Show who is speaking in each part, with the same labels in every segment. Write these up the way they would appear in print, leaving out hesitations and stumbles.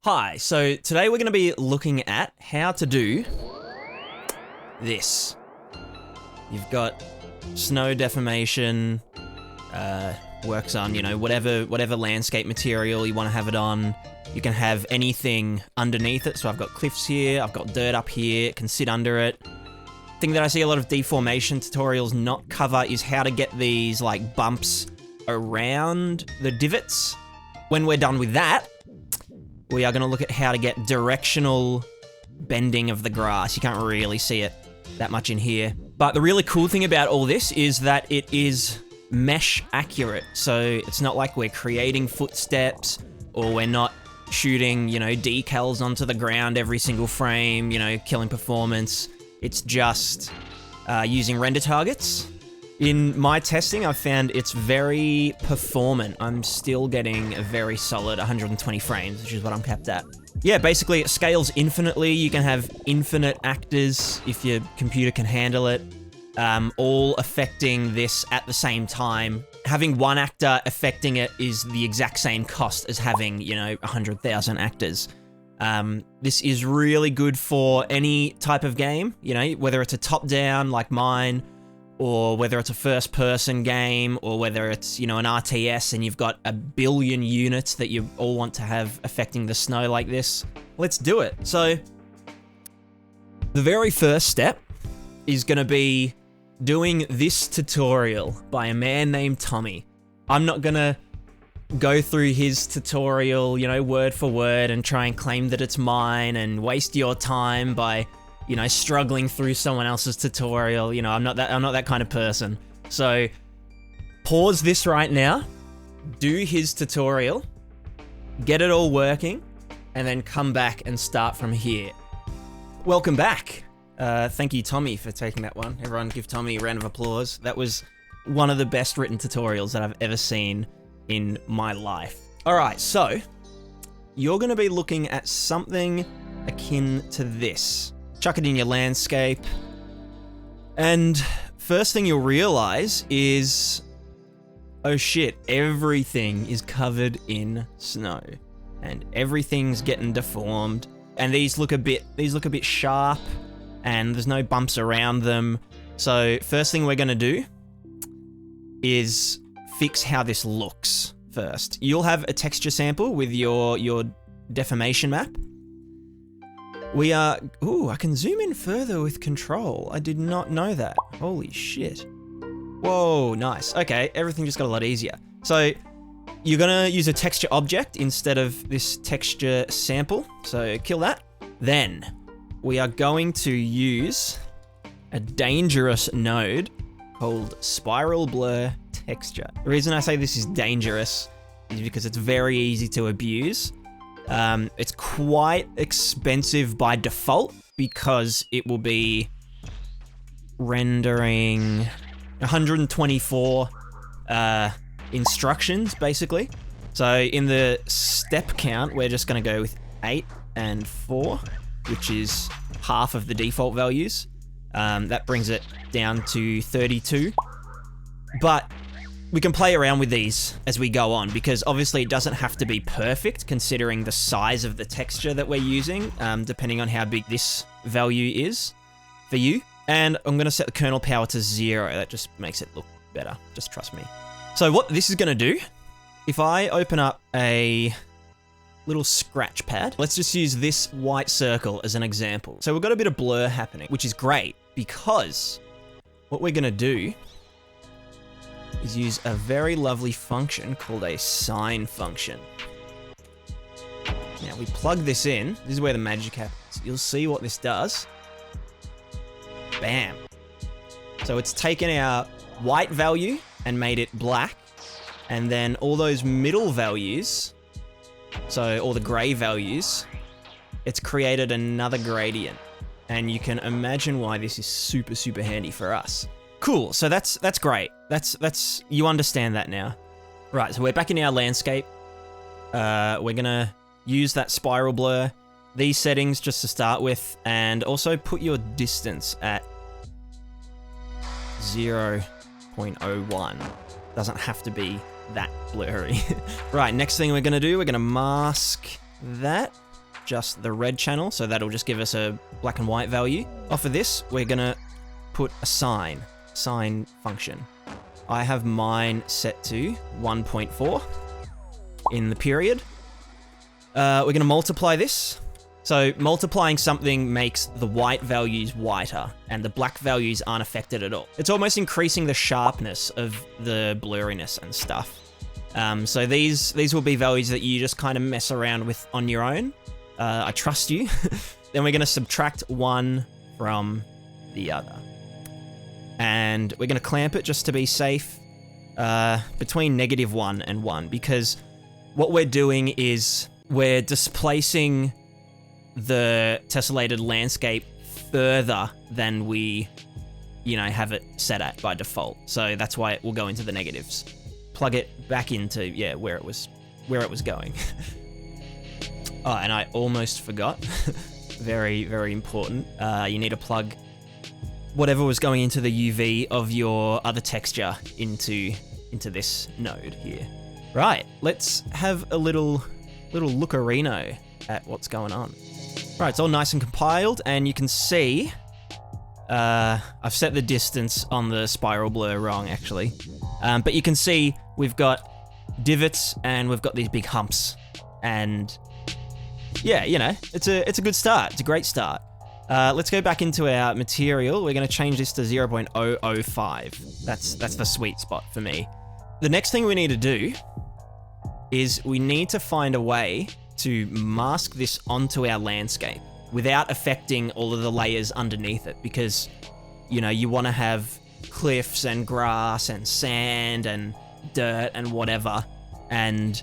Speaker 1: Hi, so today we're going to be looking at how to do this. You've got snow deformation, works on, whatever landscape material you want to have it on. You can have anything underneath it, so I've got cliffs here, I've got dirt up here, it can sit under it. Thing that I see a lot of deformation tutorials not cover is how to get these like bumps around the divots. When we're done with that, we are going to look at how to get directional bending of the grass. You can't really see it that much in here. But the really cool thing about all this is that it is mesh accurate. So it's not like we're creating footsteps or we're not shooting, decals onto the ground every single frame, killing performance. It's just using render targets. In my testing, I've found it's very performant. I'm still getting a very solid 120 frames, which is what I'm capped at. Yeah, basically it scales infinitely. You can have infinite actors if your computer can handle it, all affecting this at the same time. Having one actor affecting it is the exact same cost as having, 100,000 actors. This is really good for any type of game, whether it's a top-down like mine, or whether it's a first-person game, or whether it's, an RTS and you've got a billion units that you all want to have affecting the snow like this. Let's do it. So, the very first step is going to be doing this tutorial by a man named Tommy. I'm not going to go through his tutorial, word for word and try and claim that it's mine and waste your time by struggling through someone else's tutorial. I'm not that kind of person. So pause this right now, do his tutorial, get it all working, and then come back and start from here. Welcome back. Thank you, Tommy, for taking that one. Everyone give Tommy a round of applause. That was one of the best written tutorials that I've ever seen in my life. All right, so you're going to be looking at something akin to this. Chuck it in your landscape, and first thing you'll realize is, oh shit, everything is covered in snow, and everything's getting deformed, and these look a bit sharp, and there's no bumps around them. So first thing we're gonna do is fix how this looks first. You'll have a texture sample with your deformation map. I can zoom in further with control. I did not know that. Holy shit. Whoa, nice. Okay, everything just got a lot easier. So, you're gonna use a texture object instead of this texture sample. So, kill that. Then, we are going to use a dangerous node called Spiral Blur Texture. The reason I say this is dangerous is because it's very easy to abuse. It's quite expensive by default because it will be rendering 124 instructions, basically. So in the step count, we're just going to go with 8 and 4, which is half of the default values. That brings it down to 32. But we can play around with these as we go on, because obviously it doesn't have to be perfect considering the size of the texture that we're using, depending on how big this value is for you. And I'm going to set the kernel power to 0. That just makes it look better. Just trust me. So what this is going to do, if I open up a little scratch pad, let's just use this white circle as an example. So we've got a bit of blur happening, which is great because what we're going to do is use a very lovely function called a sine function. Now we plug this in. This is where the magic happens. You'll see what this does. Bam. So it's taken our white value and made it black. And then all those middle values, so all the gray values, it's created another gradient. And you can imagine why this is super, super handy for us. Cool, so that's great. That's you understand that now. Right, so we're back in our landscape. We're gonna use that spiral blur, these settings just to start with, and also put your distance at 0.01. Doesn't have to be that blurry. Right, next thing we're gonna do, we're gonna mask that. just the red channel, so that'll just give us a black and white value. Off of this, we're gonna put a sine function. I have mine set to 1.4 in the period. We're gonna multiply this. So multiplying something makes the white values whiter and the black values aren't affected at all. It's almost increasing the sharpness of the blurriness and stuff. So these will be values that you just kind of mess around with on your own. I trust you. Then we're gonna subtract one from the other. And we're gonna clamp it just to be safe between -1 and 1, because what we're doing is we're displacing the tessellated landscape further than we, have it set at by default. So that's why it will go into the negatives. Plug it back into, where it was going. Oh, and I almost forgot. Very, very important. You need to plug whatever was going into the UV of your other texture into this node here. Right, let's have a little lookerino at what's going on. Right, it's all nice and compiled, and you can see I've set the distance on the spiral blur wrong, actually. But you can see we've got divots and we've got these big humps. And yeah, it's a good start. It's a great start. Let's go back into our material. We're going to change this to 0.005. That's the sweet spot for me. The next thing we need to do is we need to find a way to mask this onto our landscape without affecting all of the layers underneath it, because, you want to have cliffs and grass and sand and dirt and whatever. And,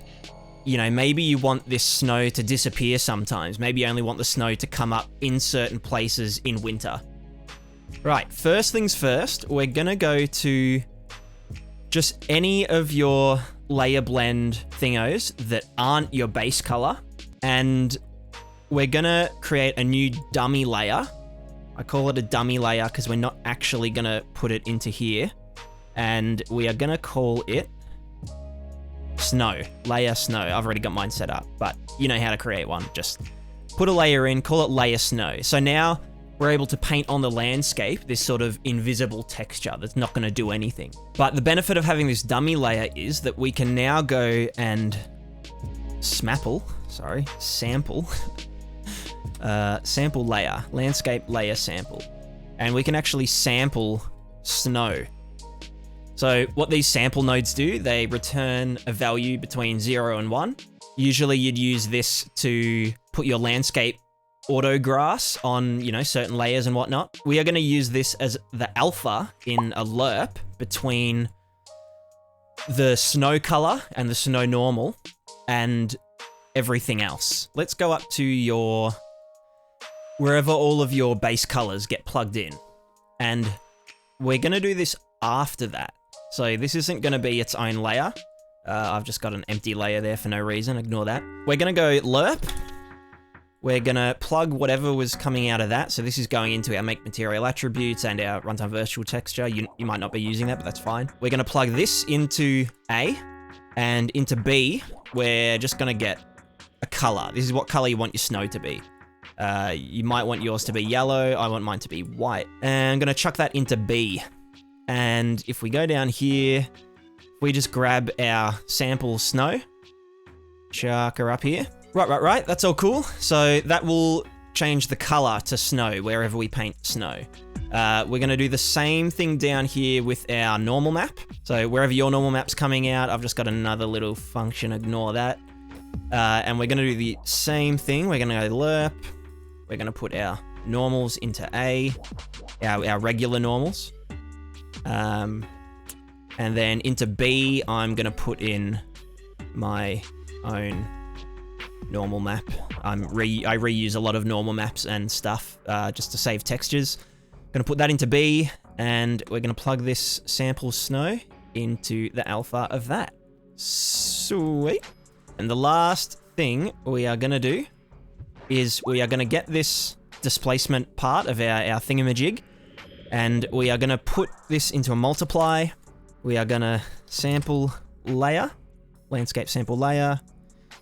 Speaker 1: maybe you want this snow to disappear sometimes. Maybe you only want the snow to come up in certain places in winter. Right, first things first, we're gonna go to just any of your layer blend thingos that aren't your base color, and we're gonna create a new dummy layer. I call it a dummy layer because we're not actually gonna put it into here, and we are gonna call it snow, layer snow. I've already got mine set up, but you know how to create one. Just put a layer in, call it layer snow. So now we're able to paint on the landscape this sort of invisible texture that's not going to do anything. But the benefit of having this dummy layer is that we can now go and sample sample layer, landscape layer sample. And we can actually sample snow. So what these sample nodes do, they return a value between 0 and 1. Usually you'd use this to put your landscape auto grass on, certain layers and whatnot. We are going to use this as the alpha in a lerp between the snow color and the snow normal and everything else. Let's go up to wherever all of your base colors get plugged in. And we're going to do this after that. So this isn't going to be its own layer. I've just got an empty layer there for no reason. Ignore that. We're going to go lerp. We're going to plug whatever was coming out of that. So this is going into our make material attributes and our runtime virtual texture. You might not be using that, but that's fine. We're going to plug this into A, and into B, we're just going to get a color. This is what color you want your snow to be. You might want yours to be yellow. I want mine to be white. And I'm going to chuck that into B. And if we go down here, we just grab our sample snow, chuck her up here. Right, that's all cool. So that will change the color to snow wherever we paint snow. We're going to do the same thing down here with our normal map. So wherever your normal map's coming out, I've just got another little function, ignore that. And we're going to do the same thing. We're going to go lerp. We're going to put our normals into A, our regular normals. And then into B, I'm going to put in my own normal map. I reuse a lot of normal maps and stuff just to save textures. Going to put that into B, and we're going to plug this sample snow into the alpha of that. Sweet. And the last thing we are going to do is we are going to get this displacement part of our thingamajig, and we are going to put this into a multiply. We are going to sample layer, landscape sample layer.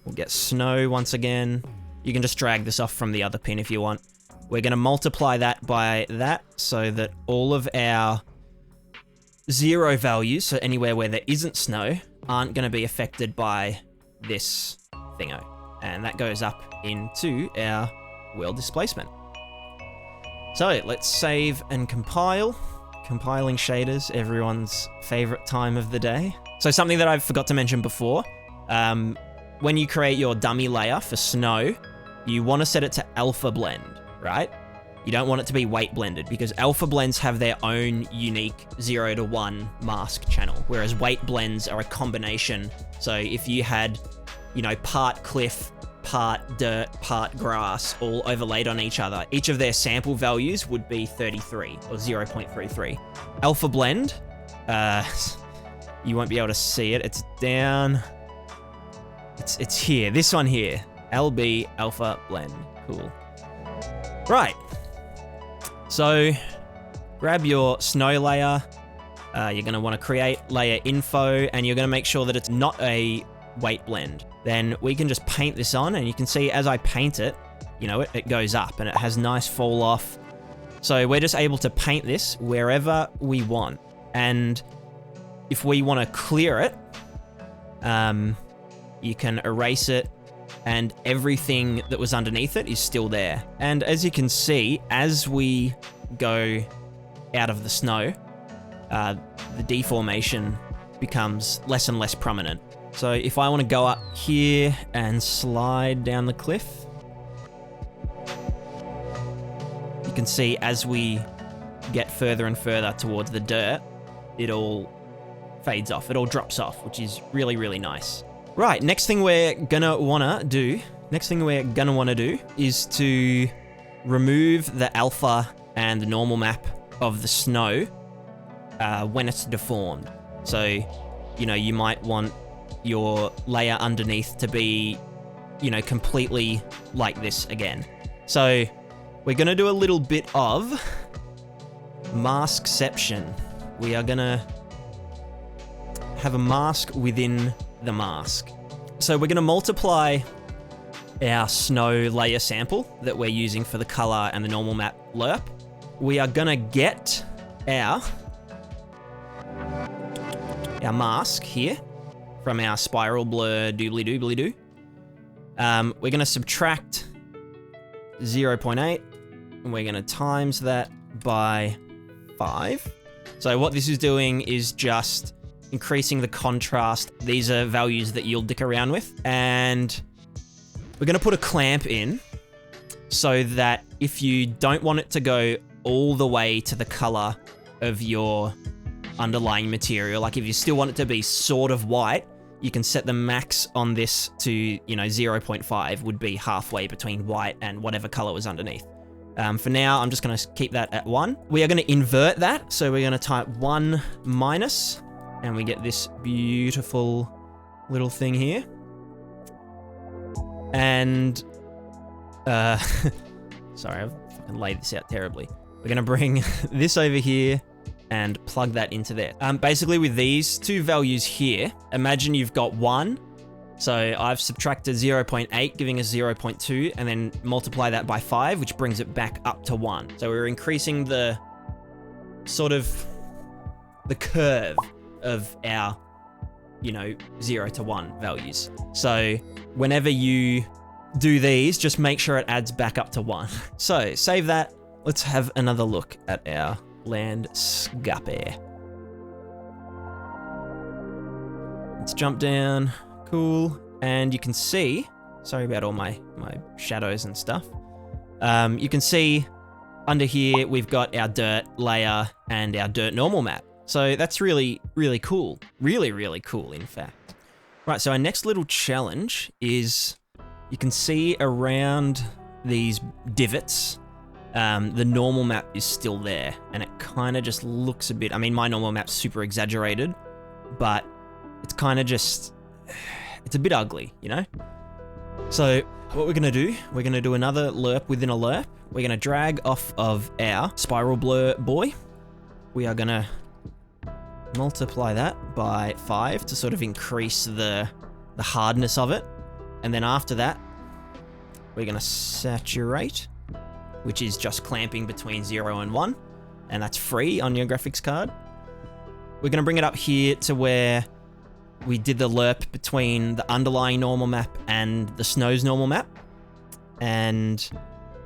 Speaker 1: We'll get snow once again. You can just drag this off from the other pin if you want. We're going to multiply that by that so that all of our 0 values, so anywhere where there isn't snow, aren't going to be affected by this thingo. And that goes up into our world displacement. So let's save and compile. Compiling shaders, everyone's favorite time of the day. So something that I forgot to mention before, when you create your dummy layer for snow, you want to set it to alpha blend, right? You don't want it to be weight blended because alpha blends have their own unique 0 to 1 mask channel, whereas weight blends are a combination. So if you had, you know, part cliff, part dirt, part grass, all overlaid on each other, each of their sample values would be 33 or 0.33. Alpha blend, you won't be able to see it. It's down. It's here. This one here. LB alpha blend. Cool. Right. So grab your snow layer. You're going to want to create layer info, and you're going to make sure that it's not a weight blend. Then we can just paint this on, and you can see as I paint it, you know, it goes up and it has nice fall off. So we're just able to paint this wherever we want. And if we want to clear it, you can erase it, and everything that was underneath it is still there. And as you can see, as we go out of the snow, the deformation becomes less and less prominent. So if I want to go up here and slide down the cliff, you can see as we get further and further towards the dirt, it all fades off, it all drops off, which is really, really nice. Right, next thing we're gonna wanna do is to remove the alpha and the normal map of the snow when it's deformed. So, you know, you might want your layer underneath to be, you know, completely like this again. So we're gonna do a little bit of maskception. We are gonna have a mask within the mask. So we're going to multiply our snow layer sample that we're using for the color and the normal map lerp. We are going to get our mask here from our spiral blur doobly-doobly-doo. We're going to subtract 0.8 and we're going to times that by 5. So what this is doing is just increasing the contrast. These are values that you'll dick around with. And we're going to put a clamp in so that if you don't want it to go all the way to the color of your underlying material, like if you still want it to be sort of white, you can set the max on this to, you know, 0.5 would be halfway between white and whatever color was underneath. For now, I'm just going to keep that at 1. We are going to invert that. So we're going to type 1 minus, and we get this beautiful little thing here. And, sorry, I've fucking laid this out terribly. We're going to bring this over here and plug that into there. Basically with these two values here, imagine you've got 1. So I've subtracted 0.8, giving us 0.2, and then multiply that by 5, which brings it back up to 1. So we're increasing the sort of the curve of our, you know, 0 to 1 values. So whenever you do these, just make sure it adds back up to 1. So save that. Let's have another look at our landscape. Let's jump down. Cool. And you can see, sorry about all my shadows and stuff. You can see under here, we've got our dirt layer and our dirt normal map. So that's really, really cool. Really, really cool, in fact. Right, so our next little challenge is you can see around these divots, the normal map is still there, and it kind of just looks a bit, I mean, my normal map's super exaggerated, but it's kind of just, it's a bit ugly, you know? So what we're going to do another lerp within a lerp. We're going to drag off of our spiral blur boy. We are going to multiply that by 5 to sort of increase the hardness of it. And then after that, we're gonna saturate, which is just clamping between 0 and 1, and that's free on your graphics card. We're gonna bring it up here to where we did the lerp between the underlying normal map and the snow's normal map. And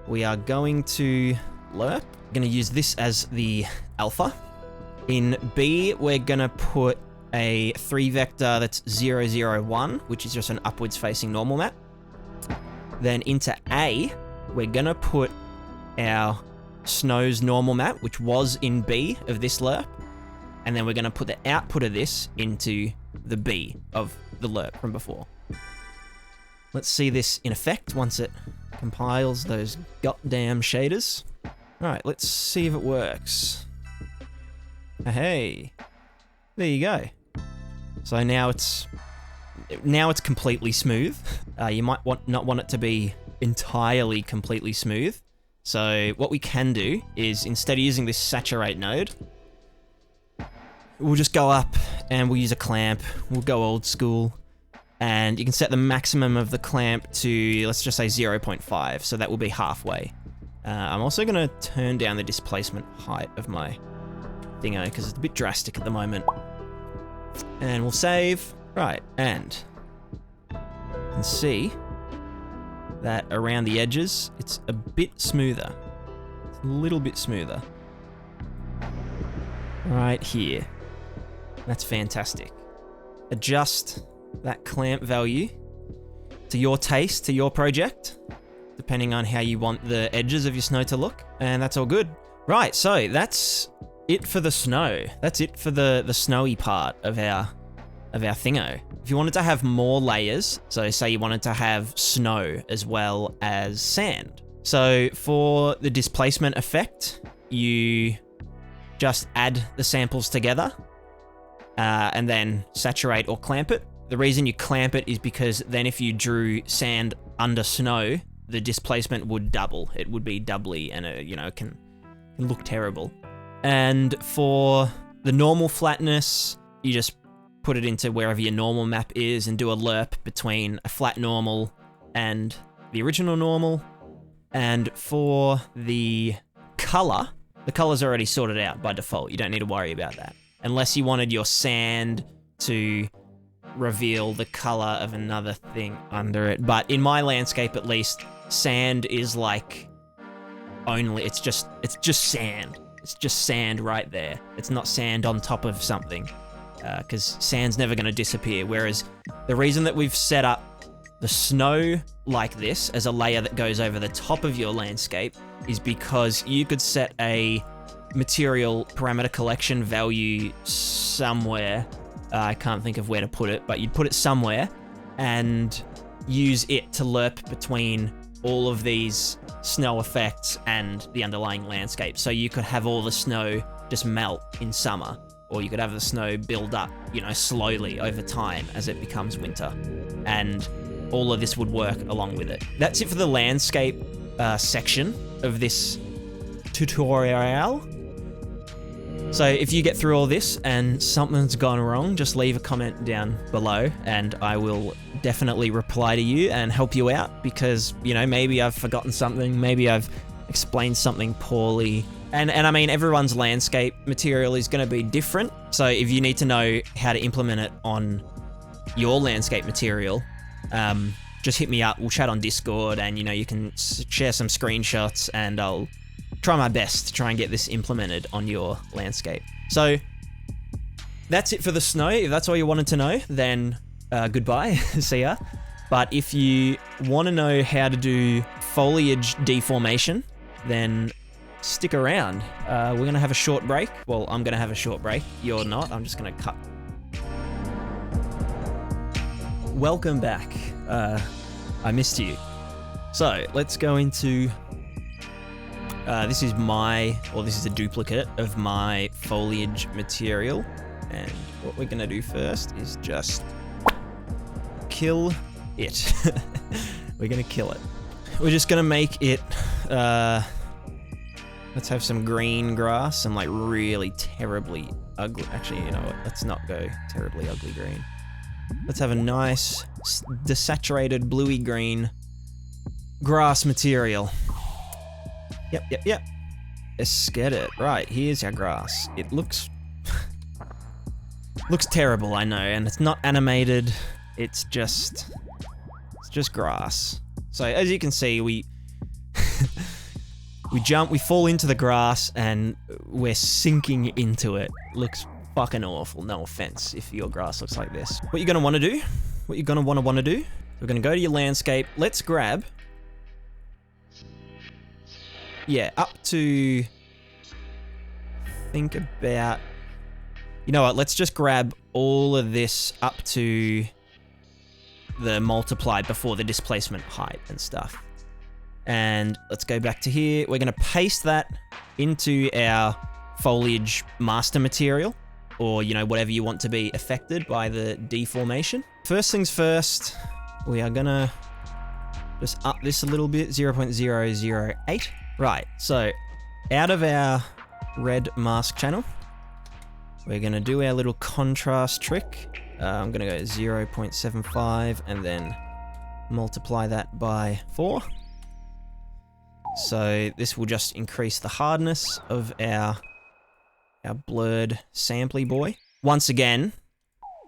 Speaker 1: we are going to lerp. We're gonna use this as the alpha. In B, we're gonna put a 3 vector that's 0, 0, 1, which is just an upwards facing normal map. Then into A, we're gonna put our snow's normal map, which was in B of this lerp. And then we're gonna put the output of this into the B of the lerp from before. Let's see this in effect once it compiles those goddamn shaders. Alright, let's see if it works. Hey, there you go. So now it's completely smooth. You might not want it to be entirely completely smooth. So what we can do is, instead of using this saturate node, we'll just go up and we'll use a clamp. We'll go old school. And you can set the maximum of the clamp to, let's just say 0.5. So that will be halfway. I'm also going to turn down the displacement height of my thingo because it's a bit drastic at the moment. And we'll save. Right, and you can see that around the edges, it's a bit smoother. It's a little bit smoother. Right here. That's fantastic. Adjust that clamp value to your taste, to your project, depending on how you want the edges of your snow to look, and that's all good. Right, so that's it for the snow. That's it for the snowy part of our thingo. If you wanted to have more layers, so say you wanted to have snow as well as sand. So for the displacement effect, you just add the samples together and then saturate or clamp it. The reason you clamp it is because then if you drew sand under snow, the displacement would double. It would be doubly, and it can look terrible. And for the normal flatness, you just put it into wherever your normal map is and do a lerp between a flat normal and the original normal. And for the color's already sorted out by default. You don't need to worry about that. Unless you wanted your sand to reveal the color of another thing under it. But in my landscape, at least, sand is like it's just sand. It's just sand right there. It's not sand on top of something, because sand's never going to disappear. Whereas the reason that we've set up the snow like this as a layer that goes over the top of your landscape is because you could set a material parameter collection value somewhere. I can't think of where to put it, but you'd put it somewhere and use it to lerp between all of these snow effects and the underlying landscape. So you could have all the snow just melt in summer, or you could have the snow build up, slowly over time as it becomes winter. And all of this would work along with it. That's it for the landscape section of this tutorial. So if you get through all this and something's gone wrong, just leave a comment down below and I will definitely reply to you and help you out, because, maybe I've forgotten something, maybe I've explained something poorly. And I mean, everyone's landscape material is going to be different. So if you need to know how to implement it on your landscape material, just hit me up. We'll chat on Discord and, you can share some screenshots and I'll try my best to try and get this implemented on your landscape. So that's it for the snow. If that's all you wanted to know, then goodbye. See ya. But if you want to know how to do foliage deformation, then stick around. We're going to have a short break. Well, I'm going to have a short break. You're not. I'm just going to cut. Welcome back. I missed you. So let's go into... this is a duplicate of my foliage material. And what we're going to do first is just kill it. We're going to kill it. We're just going to make it... let's have some green grass, some really terribly ugly... Actually, you know what? Let's not go terribly ugly green. Let's have a nice desaturated bluey green grass material. Yep. Let's get it. Right, here's our grass. It looks terrible, I know, and it's not animated. It's just grass. So as you can see, we we fall into the grass and we're sinking into it. Looks fucking awful. No offense if your grass looks like this. What you're gonna want to do? We're gonna go to your landscape. Let's grab, up to, think about, you know what, let's just grab all of this up to the multiplied before the displacement height and stuff. And let's go back to here. We're gonna paste that into our foliage master material, or, you know, whatever you want to be affected by the deformation. First things first, we are gonna just up this a little bit, 0.008. Right, so out of our red mask channel, we're gonna do our little contrast trick. I'm gonna go 0.75 and then multiply that by 4. So this will just increase the hardness of our blurred sampley boy. Once again,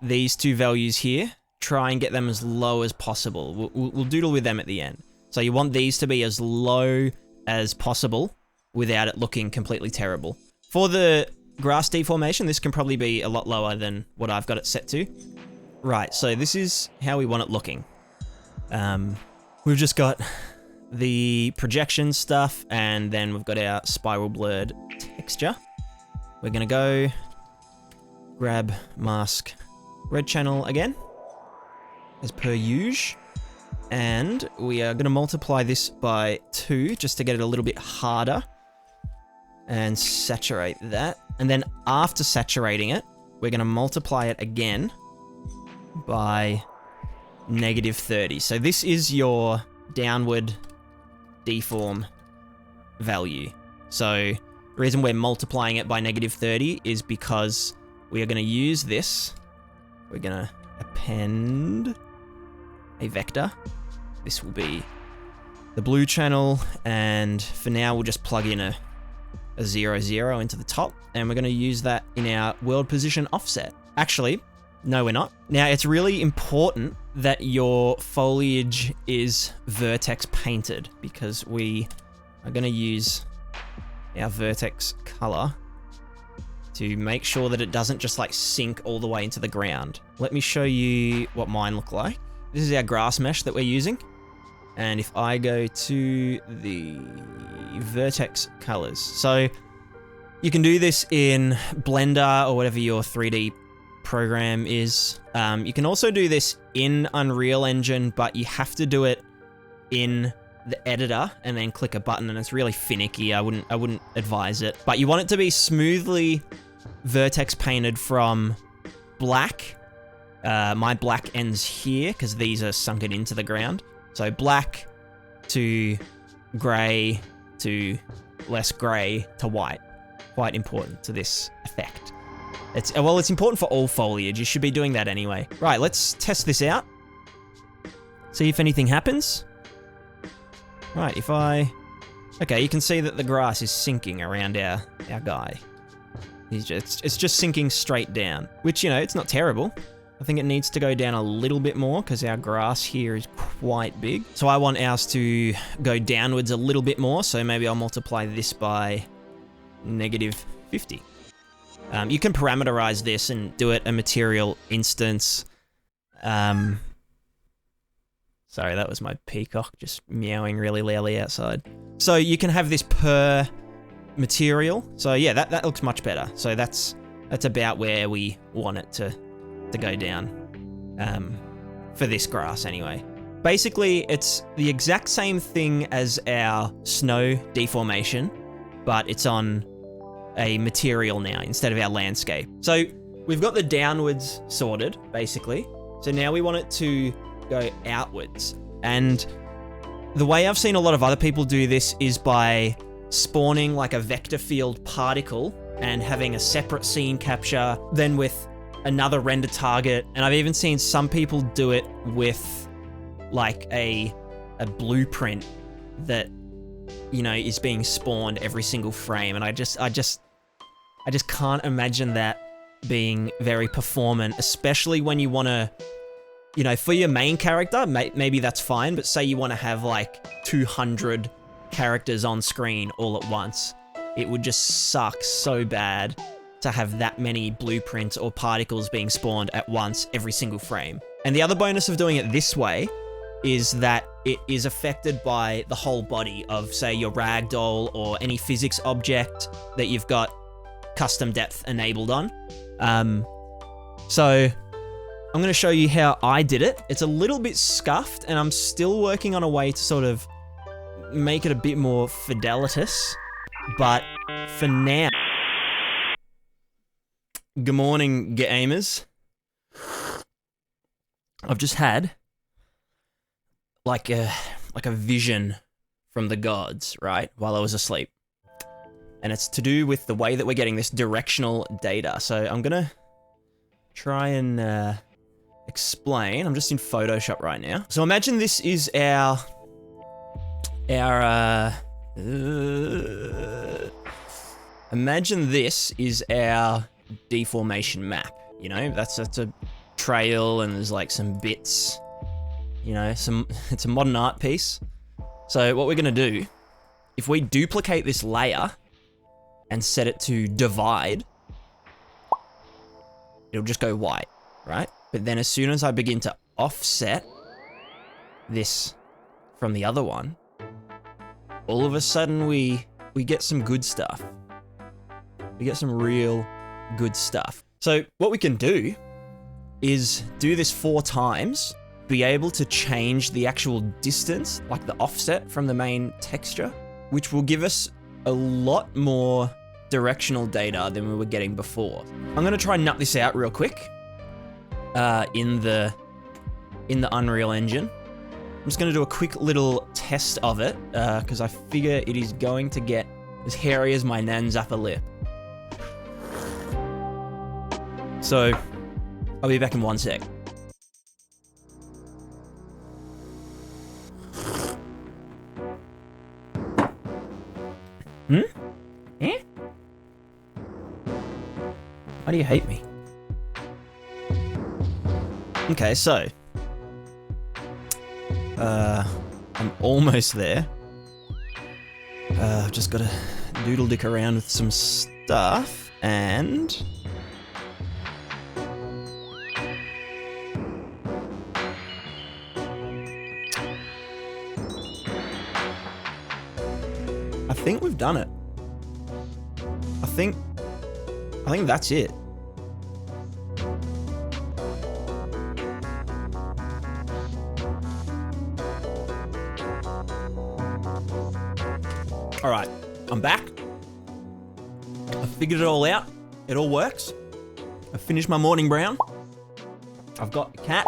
Speaker 1: these two values here, try and get them as low as possible. We'll doodle with them at the end. So you want these to be as low as possible without it looking completely terrible. For the grass deformation, this can probably be a lot lower than what I've got it set to. Right, so this is how we want it looking. We've just got the projection stuff, and then we've got our spiral blurred texture. We're gonna go grab mask red channel again, as per usual, and we are gonna multiply this by 2 just to get it a little bit harder, and saturate that. And then after saturating it, we're gonna multiply it again by -30. So this is your downward deform value. So the reason we're multiplying it by -30 is because we are going to use this. We're going to append a vector. This will be the blue channel, and for now we'll just plug in a 0, 0 into the top, and we're going to use that in our world position offset. Actually, no, we're not. Now, it's really important that your foliage is vertex painted, because we are going to use our vertex color to make sure that it doesn't just like sink all the way into the ground. Let me show you what mine look like. This is our grass mesh that we're using. And if I go to the vertex colors, so you can do this in Blender or whatever your 3D program is. You can also do this in Unreal Engine, but you have to do it in the editor and then click a button, and it's really finicky. I wouldn't advise it. But you want it to be smoothly vertex painted from black. My black ends here because these are sunken into the ground. So black to grey to less grey to white. Quite important to this effect. It's important for all foliage. You should be doing that anyway. Right, let's test this out. See if anything happens. Right, okay, you can see that the grass is sinking around our guy. It's just sinking straight down, which, you know, it's not terrible. I think it needs to go down a little bit more because our grass here is quite big. So I want ours to go downwards a little bit more. So maybe I'll multiply this by -50. You can parameterize this and do it a material instance. Sorry, that was my peacock just meowing really loudly outside. So you can have this per material. So yeah, that looks much better. So that's about where we want it to go down, for this grass anyway. Basically, it's the exact same thing as our snow deformation, but it's on a material now instead of our landscape. So we've got the downwards sorted, basically. So now we want it to go outwards. And the way I've seen a lot of other people do this is by spawning like a vector field particle and having a separate scene capture, then with another render target. And I've even seen some people do it with like a blueprint that, you know, is being spawned every single frame, and I just can't imagine that being very performant, especially when you want to, you know, for your main character, maybe that's fine, but say you want to have like 200 characters on screen all at once. It would just suck so bad to have that many blueprints or particles being spawned at once every single frame. And the other bonus of doing it this way is that it is affected by the whole body of, say, your ragdoll or any physics object that you've got custom depth enabled on. So I'm going to show you how I did it. It's a little bit scuffed, and I'm still working on a way to sort of make it a bit more fidelitous. But for now, good morning, gamers. I've just had like a vision from the gods, right, while I was asleep. And it's to do with the way that we're getting this directional data. So I'm gonna try and explain. I'm just in Photoshop right now. So imagine this is our imagine this is our deformation map. You know, that's a trail, and there's like some bits. You know, it's a modern art piece. So what we're gonna do, if we duplicate this layer and set it to divide, it'll just go white, right? But then as soon as I begin to offset this from the other one, all of a sudden we get some good stuff. We get some real good stuff. So what we can do is do this 4 times, be able to change the actual distance, like the offset from the main texture, which will give us a lot more directional data than we were getting before. I'm gonna try and nut this out real quick in the Unreal Engine. I'm just gonna do a quick little test of it because I figure it is going to get as hairy as my nan's upper lip. So I'll be back in 1 sec. Eh? Why do you hate me? Okay, so I'm almost there. I've just got to doodle dick around with some stuff, and I think we've done it. I think that's it. All right, I'm back. I figured it all out. It all works. I finished my morning brown. I've got the cat.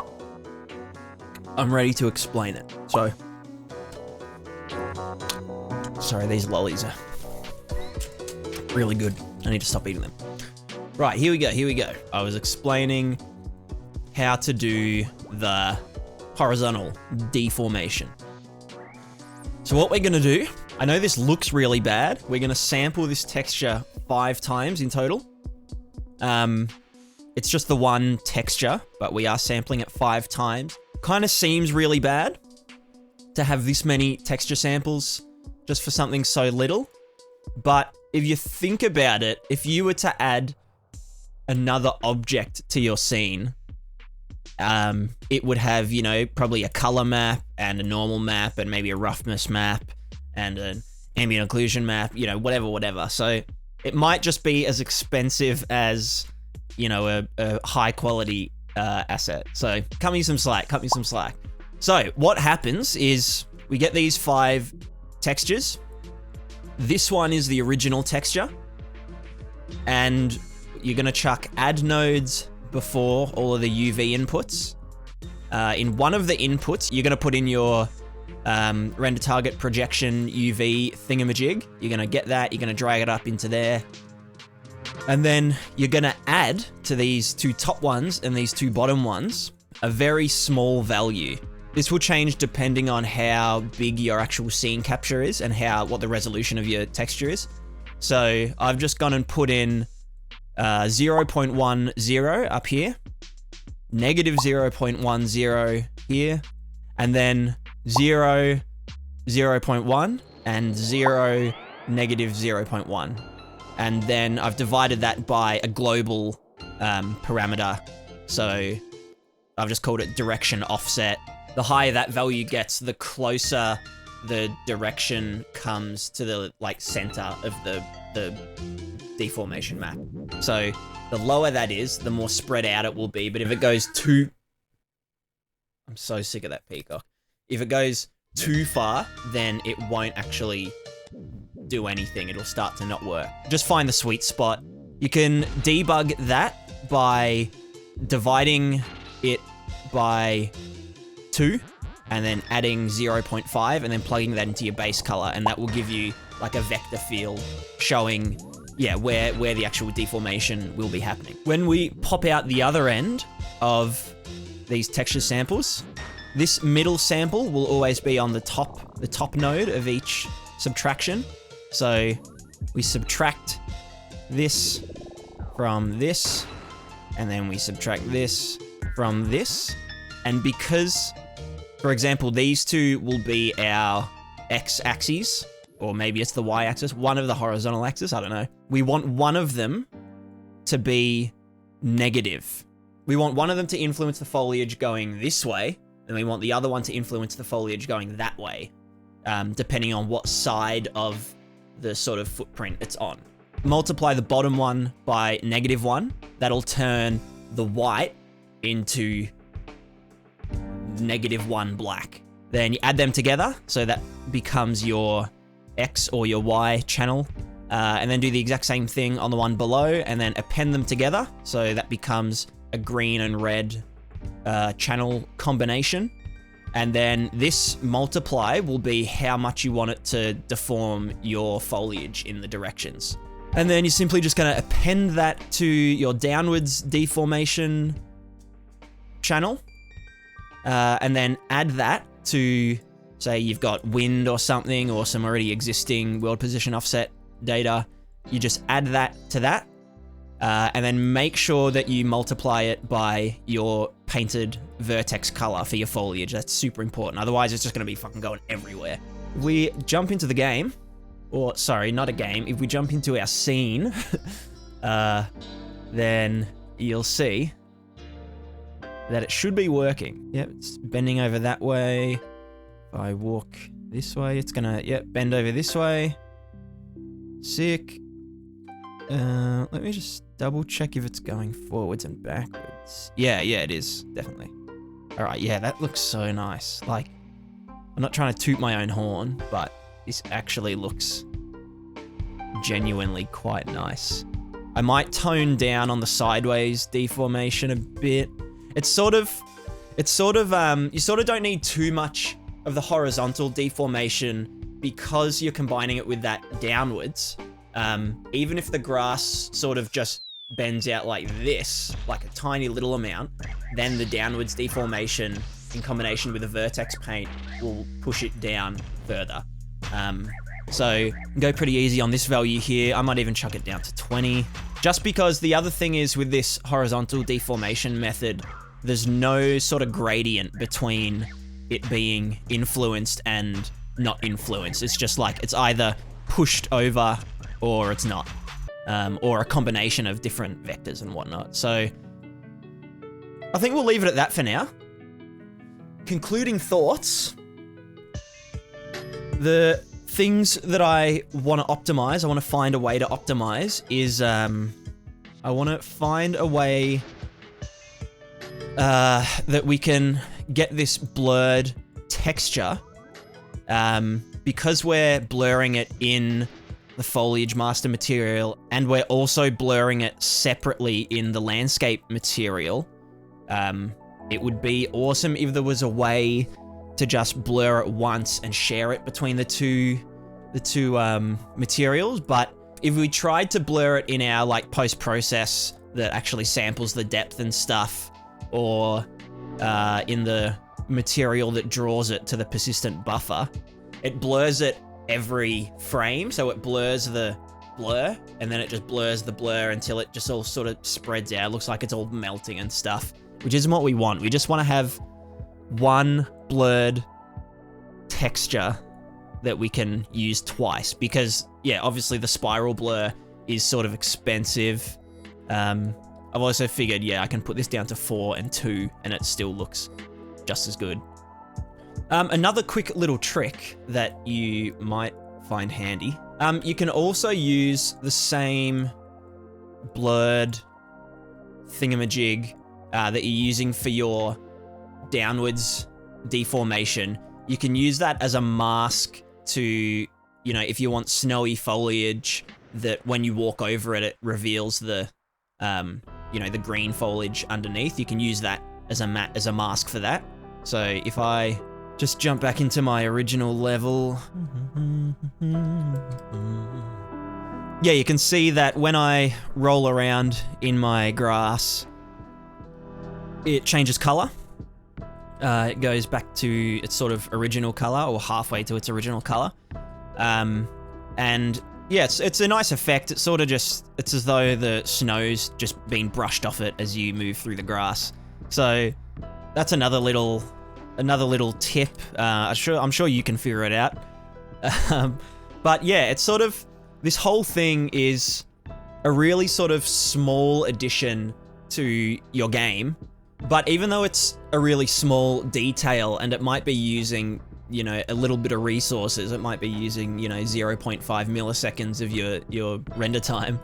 Speaker 1: I'm ready to explain it. So, sorry, these lollies are really good. I need to stop eating them. Right, here we go. I was explaining how to do the horizontal deformation. So what we're gonna do, I know this looks really bad. We're gonna sample this texture 5 times in total. It's just the one texture, but we are sampling it 5 times. Kind of seems really bad to have this many texture samples just for something so little. But if you think about it, if you were to add another object to your scene, it would have, you know, probably a color map and a normal map and maybe a roughness map and an ambient occlusion map, you know, whatever. So it might just be as expensive as, you know, a high quality asset. So cut me some slack. So what happens is we get these 5 textures. This one is the original texture, and you're gonna chuck add nodes before all of the UV inputs. In one of the inputs, you're gonna put in your render target projection UV thingamajig. You're gonna get that, you're gonna drag it up into there. And then you're gonna add to these 2 top ones and these 2 bottom ones a very small value. This will change depending on how big your actual scene capture is and what the resolution of your texture is. So I've just gone and put in 0.10 up here, negative 0.10 here, and then 0, 0.1, and 0, negative 0.1. And then I've divided that by a global parameter. So I've just called it direction offset. The higher that value gets, the closer the direction comes to the center of the deformation map. So the lower that is, the more spread out it will be. But if it goes too... I'm so sick of that peacock. If it goes too far, then it won't actually do anything. It'll start to not work. Just find the sweet spot. You can debug that by dividing it by 2 and then adding 0.5 and then plugging that into your base color, and that will give you like a vector field showing where the actual deformation will be happening. When we pop out the other end of these texture samples, this middle sample will always be on the top node of each subtraction. So we subtract this from this, and then we subtract this from this. And because, for example, these two will be our x-axes, or maybe it's the y-axis, one of the horizontal axis, I don't know. We want one of them to be negative. We want one of them to influence the foliage going this way, and we want the other one to influence the foliage going that way, depending on what side of the sort of footprint it's on. Multiply the bottom one by -1. That'll turn the white into -1 black. Then you add them together, so that becomes your X or your Y channel, and then do the exact same thing on the one below, and then append them together, so that becomes a green and red channel combination. And then this multiply will be how much you want it to deform your foliage in the directions. And then you're simply just going to append that to your downwards deformation channel, and then add that to, say you've got wind or something, or some already existing world position offset data. You just add that to that, and then make sure that you multiply it by your painted vertex color for your foliage. That's super important. Otherwise, it's just going to be fucking going everywhere. If we jump into the game, or sorry, not a game, if we jump into our scene, then you'll see that it should be working. Yep, it's bending over that way. If I walk this way, it's gonna, bend over this way. Sick. Let me just double check if it's going forwards and backwards. Yeah, it is, definitely. All right, yeah, that looks so nice. Like, I'm not trying to toot my own horn, but this actually looks genuinely quite nice. I might tone down on the sideways deformation a bit. It's sort of, you sort of don't need too much of the horizontal deformation because you're combining it with that downwards. Even if the grass sort of just bends out like this, like a tiny little amount, then the downwards deformation in combination with the vertex paint will push it down further. So go pretty easy on this value here. I might even chuck it down to 20. Just because the other thing is with this horizontal deformation method, there's no sort of gradient between it being influenced and not influenced. It's just like, it's either pushed over or it's not, or a combination of different vectors and whatnot. So I think we'll leave it at that for now. Concluding thoughts. The things that I want to optimize, I want to find a way to optimize is, I want to find a way that we can get this blurred texture, because we're blurring it in the foliage master material and we're also blurring it separately in the landscape material. It would be awesome if there was a way to just blur it once and share it between the two materials. But if we tried to blur it in our like post-process that actually samples the depth and stuff, or in the material that draws it to the persistent buffer. It blurs it every frame, so it blurs the blur, and then it just blurs the blur until it just all sort of spreads out. It looks like it's all melting and stuff, which isn't what we want. We just want to have one blurred texture that we can use twice, because yeah, obviously the spiral blur is sort of expensive. I've also figured, yeah, I can put this down to 4 and 2 and it still looks just as good. Another quick little trick that you might find handy. You can also use the same blurred thingamajig that you're using for your downwards deformation. You can use that as a mask to, you know, if you want snowy foliage that when you walk over it, it reveals the, you know, the green foliage underneath. You can use that as a mask for that. So if I just jump back into my original level. Yeah, you can see that when I roll around in my grass, it changes color. It goes back to its sort of original color, or halfway to its original color. And yeah, it's a nice effect. It's sort of just, it's as though the snow's just been brushed off it as you move through the grass. So that's another little tip. I'm sure you can figure it out. But yeah, it's sort of, this whole thing is a really sort of small addition to your game. But even though it's a really small detail and it might be using, you know, a little bit of resources, it might be using, you know, 0.5 milliseconds of your render time.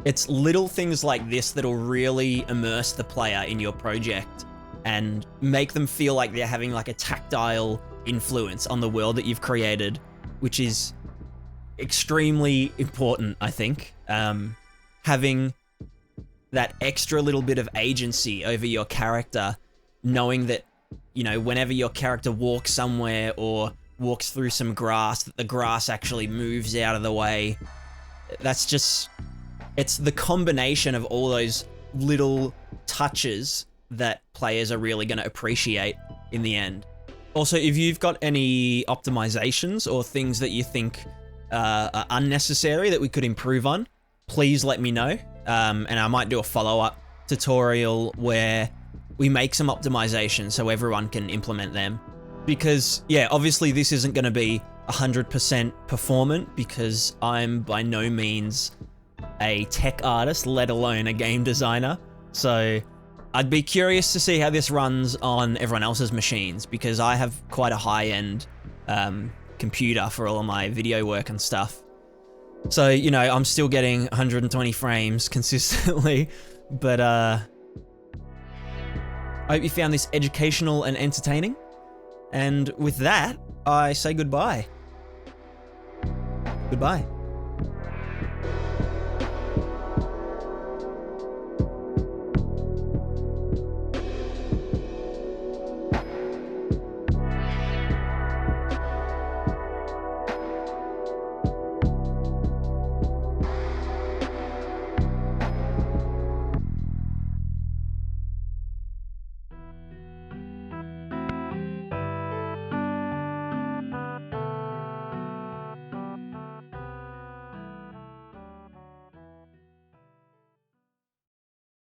Speaker 1: It's little things like this that'll really immerse the player in your project and make them feel like they're having like a tactile influence on the world that you've created, which is extremely important, I think. Having that extra little bit of agency over your character, knowing that, you know, whenever your character walks somewhere or walks through some grass, that the grass actually moves out of the way. That's just, it's the combination of all those little touches that players are really going to appreciate in the end. Also, if you've got any optimizations or things that you think are unnecessary that we could improve on, please let me know. And I might do a follow-up tutorial where we make some optimizations so everyone can implement them. Because, yeah, obviously this isn't going to be 100% performant, because I'm by no means a tech artist, let alone a game designer. So I'd be curious to see how this runs on everyone else's machines, because I have quite a high-end computer for all of my video work and stuff. So, you know, I'm still getting 120 frames consistently, but I hope you found this educational and entertaining. And with that, I say goodbye. Goodbye.